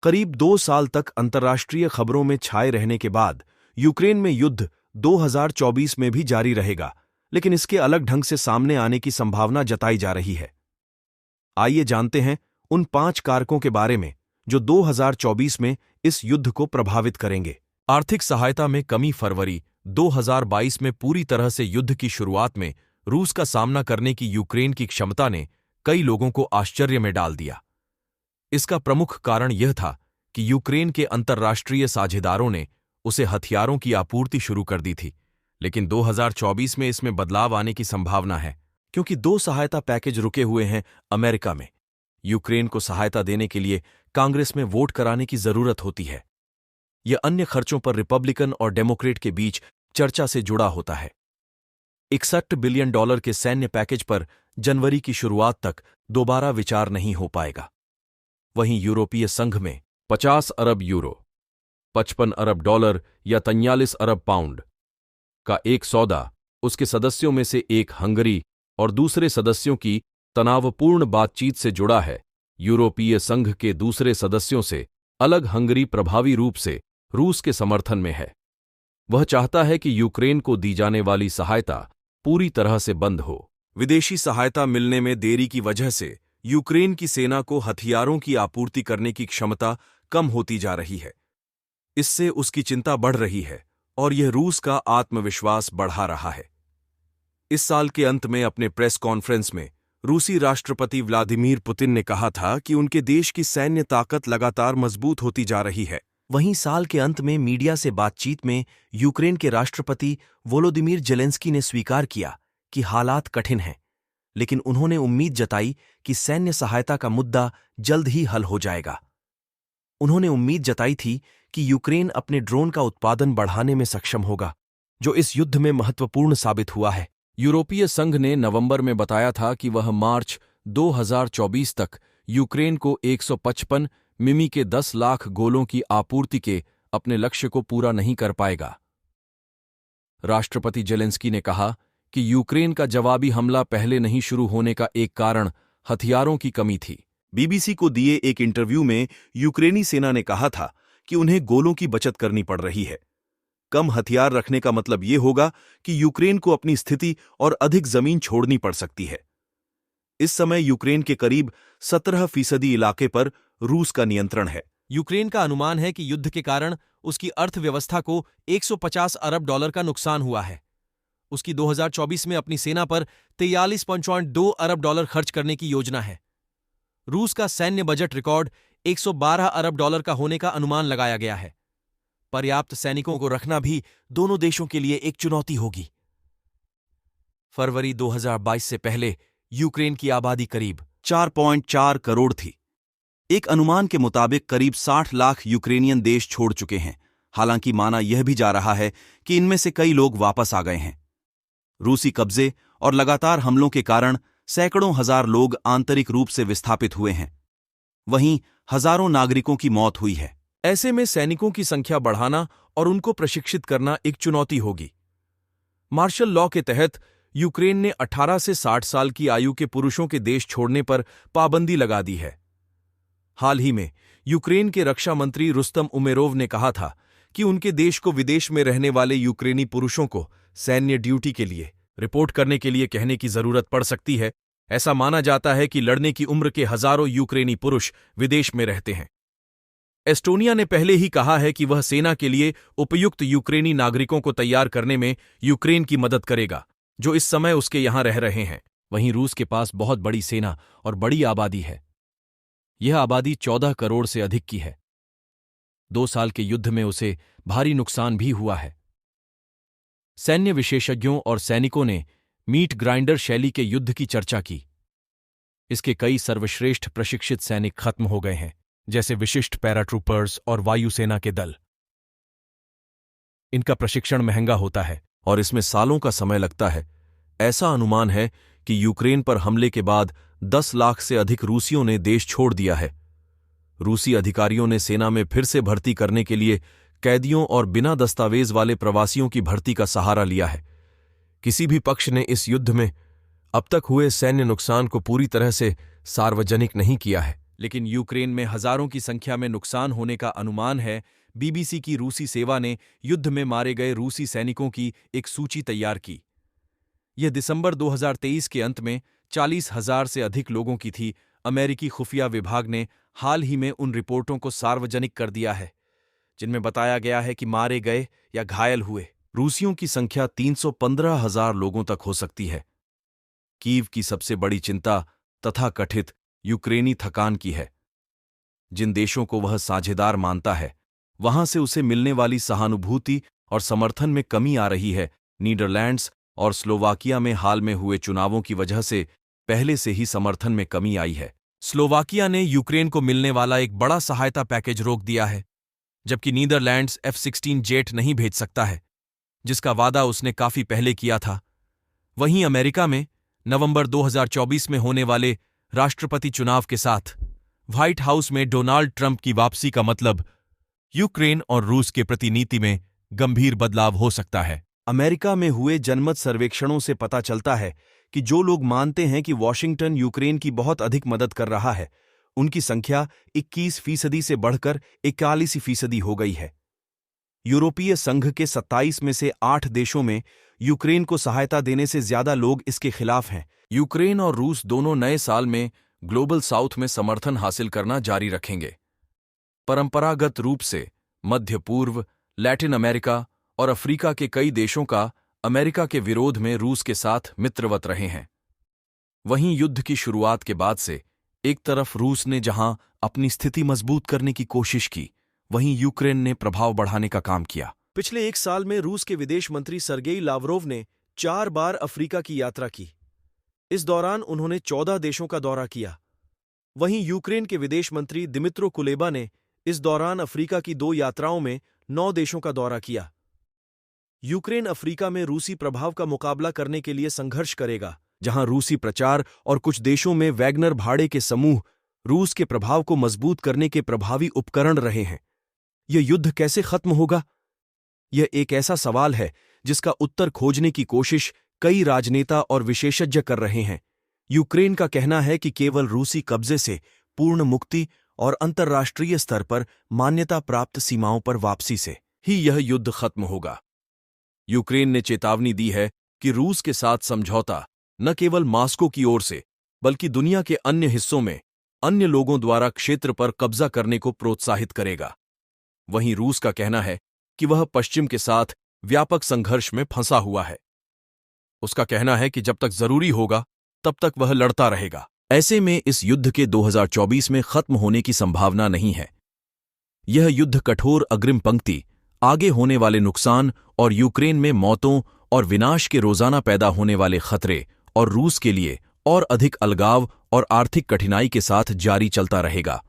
करीब 2 साल तक अंतर्राष्ट्रीय खबरों में छाए रहने के बाद यूक्रेन में युद्ध 2024 में भी जारी रहेगा, लेकिन इसके अलग ढंग से सामने आने की संभावना जताई जा रही है। आइए जानते हैं उन 5 कारकों के बारे में जो 2024 में इस युद्ध को प्रभावित करेंगे। आर्थिक सहायता में कमी। फरवरी 2022 में पूरी तरह से युद्ध की शुरुआत में रूस का सामना करने की यूक्रेन की क्षमता ने कई लोगों को आश्चर्य में डाल दिया। इसका प्रमुख कारण यह था कि यूक्रेन के अंतर्राष्ट्रीय साझेदारों ने उसे हथियारों की आपूर्ति शुरू कर दी थी, लेकिन 2024 में इसमें बदलाव आने की संभावना है, क्योंकि 2 सहायता पैकेज रुके हुए हैं अमेरिका में। यूक्रेन को सहायता देने के लिए कांग्रेस में वोट कराने की जरूरत होती है। यह अन्य खर्चों पर रिपब्लिकन और डेमोक्रेट के बीच चर्चा से जुड़ा होता है। $61 बिलियन के सैन्य पैकेज पर जनवरी की शुरुआत तक दोबारा विचार नहीं हो पाएगा। वहीं यूरोपीय संघ में 50 अरब यूरो, $55 अरब या 43 अरब पाउंड का एक सौदा उसके सदस्यों में से एक हंगरी और दूसरे सदस्यों की तनावपूर्ण बातचीत से जुड़ा है। यूरोपीय संघ के दूसरे सदस्यों से अलग हंगरी प्रभावी रूप से रूस के समर्थन में है। वह चाहता है कि यूक्रेन को दी जाने वाली सहायता पूरी तरह से बंद हो। विदेशी सहायता मिलने में देरी की वजह से यूक्रेन की सेना को हथियारों की आपूर्ति करने की क्षमता कम होती जा रही है। इससे उसकी चिंता बढ़ रही है और यह रूस का आत्मविश्वास बढ़ा रहा है। इस साल के अंत में अपने प्रेस कॉन्फ्रेंस में रूसी राष्ट्रपति व्लादिमीर पुतिन ने कहा था कि उनके देश की सैन्य ताकत लगातार मजबूत होती जा रही है। वहीं साल के अंत में मीडिया से बातचीत में यूक्रेन के राष्ट्रपति वोलोदिमीर जेलेंस्की ने स्वीकार किया कि हालात कठिन हैं, लेकिन उन्होंने उम्मीद जताई कि सैन्य सहायता का मुद्दा जल्द ही हल हो जाएगा। उन्होंने उम्मीद जताई थी कि यूक्रेन अपने ड्रोन का उत्पादन बढ़ाने में सक्षम होगा, जो इस युद्ध में महत्वपूर्ण साबित हुआ है। यूरोपीय संघ ने नवंबर में बताया था कि वह मार्च 2024 तक यूक्रेन को 155 मिमी के 10 लाख गोलों की आपूर्ति के अपने लक्ष्य को पूरा नहीं कर पाएगा। राष्ट्रपति जेलेंस्की ने कहा कि यूक्रेन का जवाबी हमला पहले नहीं शुरू होने का एक कारण हथियारों की कमी थी। बीबीसी को दिए एक इंटरव्यू में यूक्रेनी सेना ने कहा था कि उन्हें गोलों की बचत करनी पड़ रही है। कम हथियार रखने का मतलब ये होगा कि यूक्रेन को अपनी स्थिति और अधिक जमीन छोड़नी पड़ सकती है। इस समय यूक्रेन के करीब 17% इलाके पर रूस का नियंत्रण है। यूक्रेन का अनुमान है कि युद्ध के कारण उसकी अर्थव्यवस्था को $150 अरब का नुकसान हुआ है। उसकी 2024 में अपनी सेना पर $43.2 अरब खर्च करने की योजना है। रूस का सैन्य बजट रिकॉर्ड $112 अरब का होने का अनुमान लगाया गया है। पर्याप्त सैनिकों को रखना भी दोनों देशों के लिए एक चुनौती होगी। फरवरी 2022 से पहले यूक्रेन की आबादी करीब 4.4 करोड़ थी। एक अनुमान के मुताबिक करीब 60 लाख यूक्रेनियन देश छोड़ चुके हैं। हालांकि माना यह भी जा रहा है कि इनमें से कई लोग वापस आ गए हैं। रूसी कब्जे और लगातार हमलों के कारण सैकड़ों हजार लोग आंतरिक रूप से विस्थापित हुए हैं। वहीं हजारों नागरिकों की मौत हुई है। ऐसे में सैनिकों की संख्या बढ़ाना और उनको प्रशिक्षित करना एक चुनौती होगी। मार्शल लॉ के तहत यूक्रेन ने 18 से 60 साल की आयु के पुरुषों के देश छोड़ने पर पाबंदी लगा दी है। हाल ही में यूक्रेन के रक्षा मंत्री रुस्तम उमेरोव ने कहा था कि उनके देश को विदेश में रहने वाले यूक्रेनी पुरुषों को सैन्य ड्यूटी के लिए रिपोर्ट करने के लिए कहने की जरूरत पड़ सकती है। ऐसा माना जाता है कि लड़ने की उम्र के हजारों यूक्रेनी पुरुष विदेश में रहते हैं। एस्टोनिया ने पहले ही कहा है कि वह सेना के लिए उपयुक्त यूक्रेनी नागरिकों को तैयार करने में यूक्रेन की मदद करेगा, जो इस समय उसके यहां रह रहे हैं। वहीं रूस के पास बहुत बड़ी सेना और बड़ी आबादी है। यह आबादी 14 करोड़ से अधिक की है। 2 साल के युद्ध में उसे भारी नुकसान भी हुआ है। सैन्य विशेषज्ञों और सैनिकों ने मीट ग्राइंडर शैली के युद्ध की चर्चा की। इसके कई सर्वश्रेष्ठ प्रशिक्षित सैनिक खत्म हो गए हैं, जैसे विशिष्ट पैराट्रूपर्स और वायुसेना के दल। इनका प्रशिक्षण महंगा होता है और इसमें सालों का समय लगता है। ऐसा अनुमान है कि यूक्रेन पर हमले के बाद 10 लाख से अधिक रूसियों ने देश छोड़ दिया है। रूसी अधिकारियों ने सेना में फिर से भर्ती करने के लिए कैदियों और बिना दस्तावेज वाले प्रवासियों की भर्ती का सहारा लिया है। किसी भी पक्ष ने इस युद्ध में अब तक हुए सैन्य नुकसान को पूरी तरह से सार्वजनिक नहीं किया है, लेकिन यूक्रेन में हजारों की संख्या में नुकसान होने का अनुमान है। बीबीसी की रूसी सेवा ने युद्ध में मारे गए रूसी सैनिकों की एक सूची तैयार की। यह दिसंबर 2023 के अंत में 40,000 से अधिक लोगों की थी। अमेरिकी खुफिया विभाग ने हाल ही में उन रिपोर्टों को सार्वजनिक कर दिया है जिनमें बताया गया है कि मारे गए या घायल हुए रूसियों की संख्या 315,000 लोगों तक हो सकती है। कीव की सबसे बड़ी चिंता तथाकथित यूक्रेनी थकान की है। जिन देशों को वह साझेदार मानता है, वहां से उसे मिलने वाली सहानुभूति और समर्थन में कमी आ रही है। नीदरलैंड्स और स्लोवाकिया में हाल में हुए चुनावों की वजह से पहले से ही समर्थन में कमी आई है। स्लोवाकिया ने यूक्रेन को मिलने वाला एक बड़ा सहायता पैकेज रोक दिया है, जबकि नीदरलैंड्स F-16 जेट नहीं भेज सकता है, जिसका वादा उसने काफी पहले किया था। वहीं अमेरिका में नवंबर 2024 में होने वाले राष्ट्रपति चुनाव के साथ व्हाइट हाउस में डोनाल्ड ट्रंप की वापसी का मतलब यूक्रेन और रूस के प्रति नीति में गंभीर बदलाव हो सकता है। अमेरिका में हुए जनमत सर्वेक्षणों से पता चलता है कि जो लोग मानते हैं कि वॉशिंगटन यूक्रेन की बहुत अधिक मदद कर रहा है, उनकी संख्या 21% से बढ़कर 41% हो गई है। यूरोपीय संघ के 27 में से 8 देशों में यूक्रेन को सहायता देने से ज्यादा लोग इसके खिलाफ हैं। यूक्रेन और रूस दोनों नए साल में ग्लोबल साउथ में समर्थन हासिल करना जारी रखेंगे। परंपरागत रूप से मध्य पूर्व, लैटिन अमेरिका और अफ्रीका के कई देशों का अमेरिका के विरोध में रूस के साथ मित्रवत रहे हैं। वहीं युद्ध की शुरुआत के बाद से एक तरफ रूस ने जहां अपनी स्थिति मजबूत करने की कोशिश की, वहीं यूक्रेन ने प्रभाव बढ़ाने का काम किया। पिछले एक साल में रूस के विदेश मंत्री सर्गेई लावरोव ने 4 बार अफ्रीका की यात्रा की। इस दौरान उन्होंने 14 देशों का दौरा किया। वहीं यूक्रेन के विदेश मंत्री दिमित्रो कुलेबा ने इस दौरान अफ्रीका की 2 यात्राओं में 9 देशों का दौरा किया। यूक्रेन अफ्रीका में रूसी प्रभाव का मुकाबला करने के लिए संघर्ष करेगा, जहां रूसी प्रचार और कुछ देशों में वैगनर भाड़े के समूह रूस के प्रभाव को मजबूत करने के प्रभावी उपकरण रहे हैं। यह युद्ध कैसे खत्म होगा? यह एक ऐसा सवाल है जिसका उत्तर खोजने की कोशिश कई राजनेता और विशेषज्ञ कर रहे हैं। यूक्रेन का कहना है कि केवल रूसी कब्जे से पूर्ण मुक्ति और अंतर्राष्ट्रीय स्तर पर मान्यता प्राप्त सीमाओं पर वापसी से ही यह युद्ध खत्म होगा। यूक्रेन ने चेतावनी दी है कि रूस के साथ समझौता न केवल मास्को की ओर से, बल्कि दुनिया के अन्य हिस्सों में अन्य लोगों द्वारा क्षेत्र पर कब्जा करने को प्रोत्साहित करेगा। वहीं रूस का कहना है कि वह पश्चिम के साथ व्यापक संघर्ष में फंसा हुआ है। उसका कहना है कि जब तक जरूरी होगा तब तक वह लड़ता रहेगा। ऐसे में इस युद्ध के 2024 में खत्म होने की संभावना नहीं है। यह युद्ध कठोर अग्रिम पंक्ति, आगे होने वाले नुकसान और यूक्रेन में मौतों और विनाश के रोजाना पैदा होने वाले खतरे और रूस के लिए और अधिक अलगाव और आर्थिक कठिनाई के साथ जारी चलता रहेगा।